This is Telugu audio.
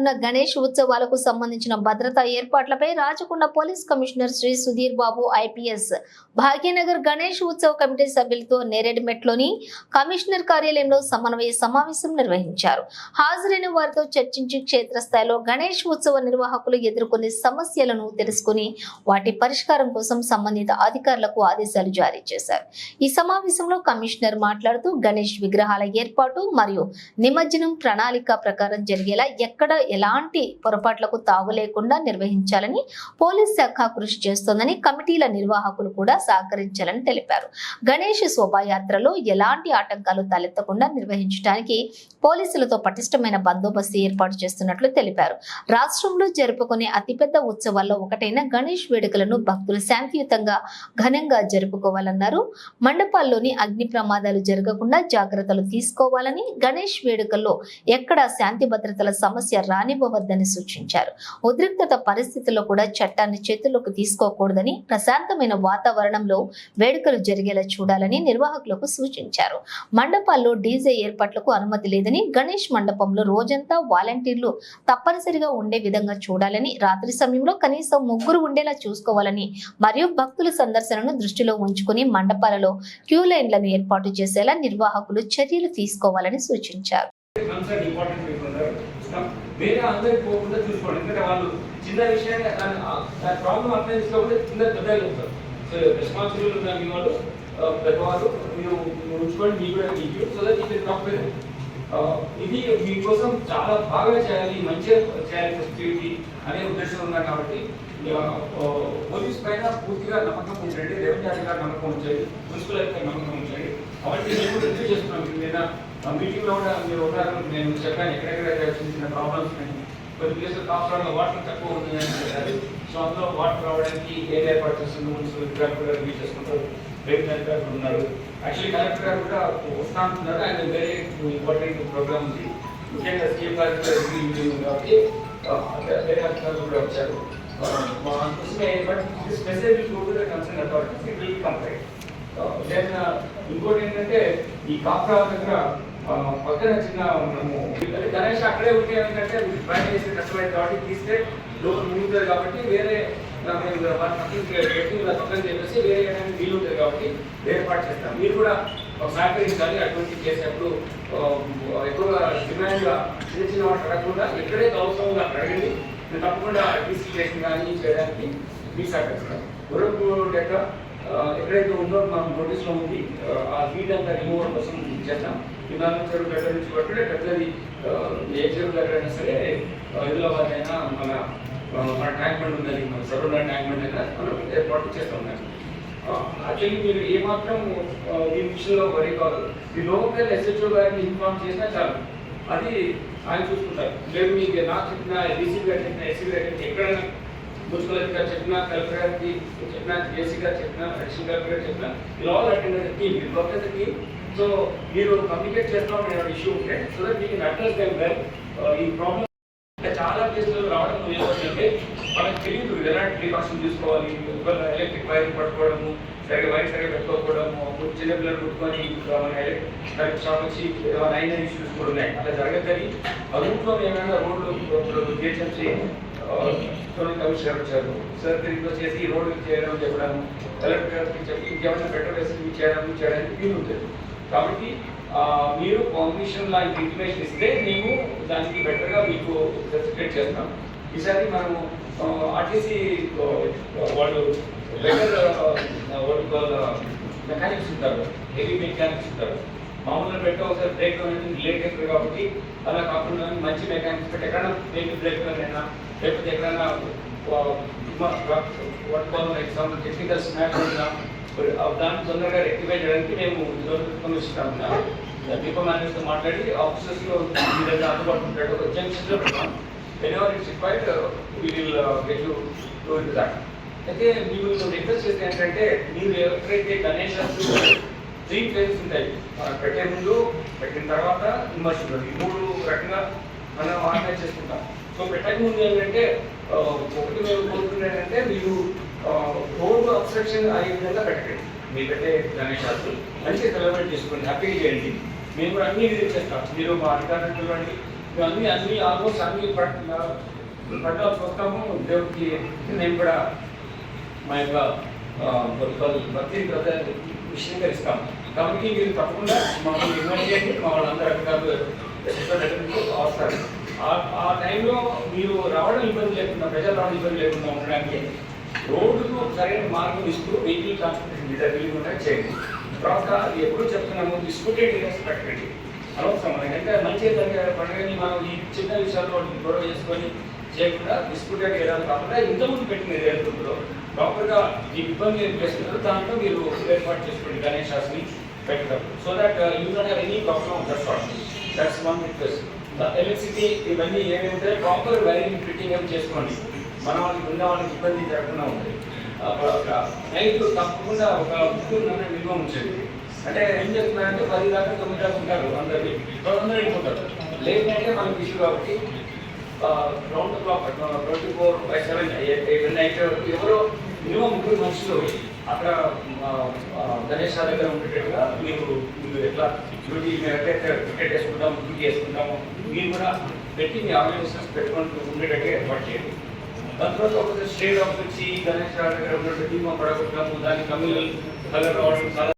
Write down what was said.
రానున్న గణేష్ ఉత్సవాలకు సంబంధించిన భద్రతా ఏర్పాట్లపై Rachakonda police commissioner Shri Sudheer Babu IPS Bhagyanagar Ganesh ఉత్సవ కమిటీ సభ్యులతో నేరేడ్మెట్లోని కమిషనర్ కార్యాలయంలో సమన్వయ సమావేశం నిర్వహించారు. హాజరైన వారితో చర్చించి క్షేత్రస్థాయిలో గణేష్ ఉత్సవ నిర్వాహకులు ఎదుర్కొనే సమస్యలను తెలుసుకుని వాటి పరిష్కారం కోసం సంబంధిత అధికారులకు ఆదేశాలు జారీ చేశారు. ఈ సమావేశంలో కమిషనర్ మాట్లాడుతూ గణేష్ విగ్రహాల ఏర్పాటు మరియు నిమజ్జనం ప్రణాళిక ప్రకారం జరిగేలా ఎక్కడ ఎలాంటి పొరపాట్లకు తావు లేకుండా నిర్వహించాలని పోలీస్ శాఖ కృషి చేస్తోందని, కమిటీల నిర్వాహకులు కూడా సహకరించాలని తెలిపారు. గణేష్ శోభాయాత్రలో ఎలాంటి ఆటంకాలు తలెత్తకుండా నిర్వహించడానికి పోలీసులతో పటిష్టమైన బందోబస్తు ఏర్పాటు చేస్తున్నట్లు తెలిపారు. రాష్ట్రంలో జరుపుకునే అతిపెద్ద ఉత్సవాల్లో ఒకటైన గణేష్ వేడుకలను భక్తులు శాంతియుతంగా ఘనంగా జరుపుకోవాలన్నారు. మండపాల్లోని అగ్ని ప్రమాదాలు జరగకుండా జాగ్రత్తలు తీసుకోవాలని, గణేష్ వేడుకల్లో ఎక్కడ శాంతి భద్రతల సమస్య రానివ్వవద్దని సూచించారు. ఉద్రిక్తత పరిస్థితుల్లో కూడా చట్టాన్ని చేతుల్లోకి తీసుకోకూడదని, ప్రశాంతమైన వాతావరణంలో వేడుకలు జరిగేలా చూడాలని నిర్వాహకులకు సూచించారు. మండపాల్లో డీజే ఏర్పాట్లకు అనుమతి లేదని, గణేష్ మండపంలో రోజంతా వాలంటీర్లు తప్పనిసరిగా ఉండే విధంగా చూడాలని, రాత్రి సమయంలో కనీసం 3 ఉండేలా చూసుకోవాలని మరియు భక్తుల సందర్శనను దృష్టిలో ఉంచుకుని మండపాలలో క్యూ లైన్లను ఏర్పాటు చేసేలా నిర్వాహకులు చర్యలు తీసుకోవాలని సూచించారు. వేరే అందరికి పోకుండా చూసుకోండి. ఎందుకంటే వాళ్ళు చిన్న విషయాన్ని ప్రాబ్లం అర్థం చేసుకోకపోతే చిన్న పెద్దగా చెప్తారు. సో రెస్పాన్సిబుల్ ఉన్న మీ వాళ్ళు పెద్దవాళ్ళు మీరు ఉంచుకోండి, మీ కూడా మీకు so that you talk with ఇది మీకోసం చాలా బాగా చేయాలి, మంచిగా చేయాలి ఫెస్టివిటీ అనే ఉద్దేశం ఉన్నాను. కాబట్టి పోలీస్ పైన పూర్తిగా నమ్మకం ఉంచండి, రెవెన్యూ అధికారులు నమ్మకం ఉంచండి, మున్సిపల్ అధికారులు నమ్మకం ఉంచండి. కాబట్టి నేను రివ్యూ చేస్తున్నాను. నేను మీటింగ్లో కూడా మీరు ఉన్నారు, నేను చెప్పాను ఎక్కడెక్కడ చిన్న చిన్న ప్రాబ్లమ్స్ ఉన్నాయి. కొన్ని ప్లేసులు కాపురాల్లో వాటర్ తక్కువ ఉంది అని చెప్పారు. సో అందులో వాటర్ రావడానికి ఏం ఏర్పాటు చేస్తుంది మున్సిపల్ అధికారులు కూడా రివ్యూ చేసుకుంటారు, రెవెన్యూ అధికారులు ఉన్నారు. యాక్చువల్లీ కలెక్టర్ గారు కూడా వస్తా అంటున్నారు. ఆయన వేరే ఇంపార్టెంట్ ప్రోగ్రామ్ ఉంది, ముఖ్యంగా సీఎం గారు కూడా రివ్యూ మీటింగ్ ఉంది కాబట్టి వేరే అధికారులు కూడా వచ్చారు. అందుకోసమే but this message will go to the concern authorities, it will complaint. Then ఇంకోటి ఏంటంటే ఈ కాపురా దగ్గర పక్కన చిన్న మనము గణేష్ అక్కడే ఉంటే ఏంటంటే బయట చేసే కష్టమైంది కాబట్టి తీస్తే లోపల మునుగుతుంది కాబట్టి వేరే పక్కన చెప్పేసి వేరే వీలు ఉంటుంది కాబట్టి వేరే పాటు చేస్తాం. మీరు కూడా సహకరించాలి. అటువంటి చేసేప్పుడు ఎక్కువగా డిమాండ్గా చిన్న చిన్న వాటి అడగకుండా ఎక్కడైతే అవసరంగా అక్కడ అడగండి. నేను తప్పకుండా డిస్ట్రిక్ట్ కానీ చేయడానికి మీరు సహకరిస్తాం. గురపు డేటా ఎక్కడైతే ఉందో మనం నోటీస్లో ఉంది, ఆ వీట్ అంతా రిమూవల్ కోసం చేద్దాం. విధానం చెరువు దగ్గర నుంచి పట్టుడే పెద్దది ఏ చెరువు దగ్గరైనా సరే, హైదరాబాద్ అయినా మన ట్యాంక్ బండ్ ఉందని, మన సరౌండ్ ట్యాంక్ బండ్ అయినా మనం ఏర్పాటు చేస్తూ ఉన్నాం. యాక్చువల్లీ మీరు ఏమాత్రం ఈ విషయంలో వరి కాదు. ఈ లోకల్ ఎస్హెచ్ఓ గారిని ఇన్ఫార్మ్ చేసినా చాలు, అది ఆయన చూసుకుంటారు. లేదు మీకు నాకు చెప్పిన డీసీ గారు చెప్పిన ఎస్సీ గారు చెప్పిన ఎక్కడైనా మున్సిపల్ అధికారి చెప్పినా, కలెక్టర్ గారికి చెప్పినా, జేసీ గారు చెప్పినా, అడిషనల్ కలెక్టర్ గారు చెప్పినా, ఇలా all attend the team, will work as a team. So మీరు కమ్యూనికేట్ చేస్తాం ఇష్యూ ఉంటే so that you can address them well. ఈ ప్రాబ్లమ్ చాలా ప్లేస్లో రావడం ఏంటంటే మనకు తెలియదు ఎలాంటి ప్రికాషన్ తీసుకోవాలి. ఎలక్ట్రిక్ వైర్ పట్టుకోవడము, సరిగ్గా వైర్ సరిగ్గా పెట్టుకోకపోవడము, చిన్నపిల్లలు పుట్టుకొని ఎలక్ట్రిక్ షాప్ వచ్చి ఏమైనా ఇష్యూస్ కూడా ఉన్నాయి. అలా జరగదని ఆ రూట్లో ఏమైనా రోడ్లు జిహెచ్ఎంసీ కమిషనర్ వచ్చారు, సార్ తిరిగి వచ్చేసి రోడ్డు చేయడం చెప్పడం, కలెక్టర్ గారికి చెప్పి ఇంకేమైనా బెటర్ ఫెసిలిటీ చేయడానికి వీలు ఉంటుంది. కాబట్టి మీరు పర్మిషన్ లాంటి ఇన్ఫర్మేషన్ ఇస్తే మేము దానికి బెటర్గా మీకు ఫెసిలిటేట్ చేస్తాం. ఈసారి మనము ఆర్టీసీ వాళ్ళు బెటర్ మెకానిక్స్ ఉంటారు, హెవీ మెకానిక్స్ ఉంటారు. మామూలుగా పెట్టే ఒకసారి బ్రేక్ అనేది లేట్ అవుతుంది కాబట్టి అలా కాకుండా మంచి మెకానిక్స్ పెట్టి ఎక్కడైనా వెహికల్ బ్రేక్ అయినా లేకపోతే ఎక్కడైనా ఎగ్జాంపుల్ టెక్నికల్ స్నాప్ అయినా దాన్ని తొందరగా రెక్టిఫై చేయడానికి మేము ఇస్తాము. డిపో మేనేజర్తో మాట్లాడి ఆఫీసర్స్లో మీ దగ్గర అందుబాటులో ఉంటాడు, ఒక జంక్షన్లో పెడతాం. Whenever it's required we will get you to it that. అయితే మీరు రిక్వెస్ట్ చేస్తే ఏంటంటే మీరు ఎక్కడైతే గణేష్ 3 ఫేజెస్ ఉంటాయి, పెట్టే ముందు, పెట్టిన తర్వాత ఇమర్షన్, ఈ 3 రకంగా మనం ఆర్గనైజ్ చేసుకుంటాం. సో పెట్టక ముందు ఏంటంటే ఒకటి మేము కోరుకునేది ఏంటంటే మీరు రోడ్డు అబ్స్ట్రక్షన్ అయ్యే విధంగా పెట్టండి. మీరు పెట్టే గణేశాలు మంచిగా సెలబ్రేట్ చేసుకోండి, హ్యాపీగా చేయండి. మేము కూడా అన్ని విజిట్ చేస్తాం. మీరు మా అధికారులు పిలవండి, అన్ని ఆల్మోస్ట్ అన్ని పట్టాలు చూస్తాము. దేవుడికి నేను కూడా మా యొక్క భక్తి విశదీకరిస్తాం. కాబట్టి మీరు తప్పకుండా మమ్మల్ని ఇన్వైట్ చేయండి. మా వాళ్ళందరూ అధికారులు వస్తారు. ఆ టైంలో మీరు రావడం ఇబ్బంది లేకుండా, ప్రజలు రావడం ఇబ్బంది లేకుండా ఉండడానికి రోడ్డుకు సరైన మార్గం ఇస్తూ వెహికల్ ట్రాన్స్పోర్టేషన్ వీలుగా చేయండి. తర్వాత ఎప్పుడు చెప్తున్నాము, డిస్ప్యూటెడ్ ఏరియాస్ పెట్టండి. అనవసరం అంటే మంచి పండుగని మనం ఈ చిన్న విషయాల్లో గొడవ చేసుకొని చేయకుండా డిస్ప్యూటెడ్ ఏరియాలు కాకుండా ఇంతకుముందు పెట్టిన ఏరియాలో ప్రాపర్గా ఈ ఇబ్బంది ఏం చేస్తున్నారు దాంట్లో మీరు ఏర్పాటు చేసుకోండి గణేశాస్ని పెట్టడం. So that you don't have any problem of that sort. That's one request. Electricity ఇవన్నీ ఏమైతే ప్రాపర్ వైరింగ్ ఫిట్టింగ్ ఏమి చేసుకోండి. మన వాళ్ళకి ఉన్న వాళ్ళకి ఇబ్బంది జరగకుండా ఉంటుంది. నైట్ తప్పకుండా ఒక ముగ్గురు మినిమం ఉంచండి. అంటే ఏం చేస్తున్నారంటే 10 దాకా 9 దాకా ఉంటారు, అందరు వెళ్ళిపోతారు. లేట్ నైటే మనకి ఇష్యూ కాబట్టి రౌండ్ క్లాక్ 24/7 నైట్ ఎవరో మినిమం ముగ్గురు మనుషులు అక్కడ గణేష్ దగ్గర ఉండేటట్టుగా మీరు ఎట్లా డ్యూటీ మేము ఎట్లయితే టికెట్ వేసుకుంటాము, డ్యూటీ వేసుకుంటాము, మీరు కూడా పెట్టి మీ ఆర్గనైజేషన్స్ పెట్టుకుంటూ ఉండేటట్టుగా ఏర్పాటు చేయండి. దాని తర్వాత ఒక స్టేట్ ఆఫ్ వచ్చి గణేష్ దగ్గర ఉన్నట్టు టీమ్ పడగొట్టడము, దానికి కమ్యూనల్ కలర్ రావడం చాలా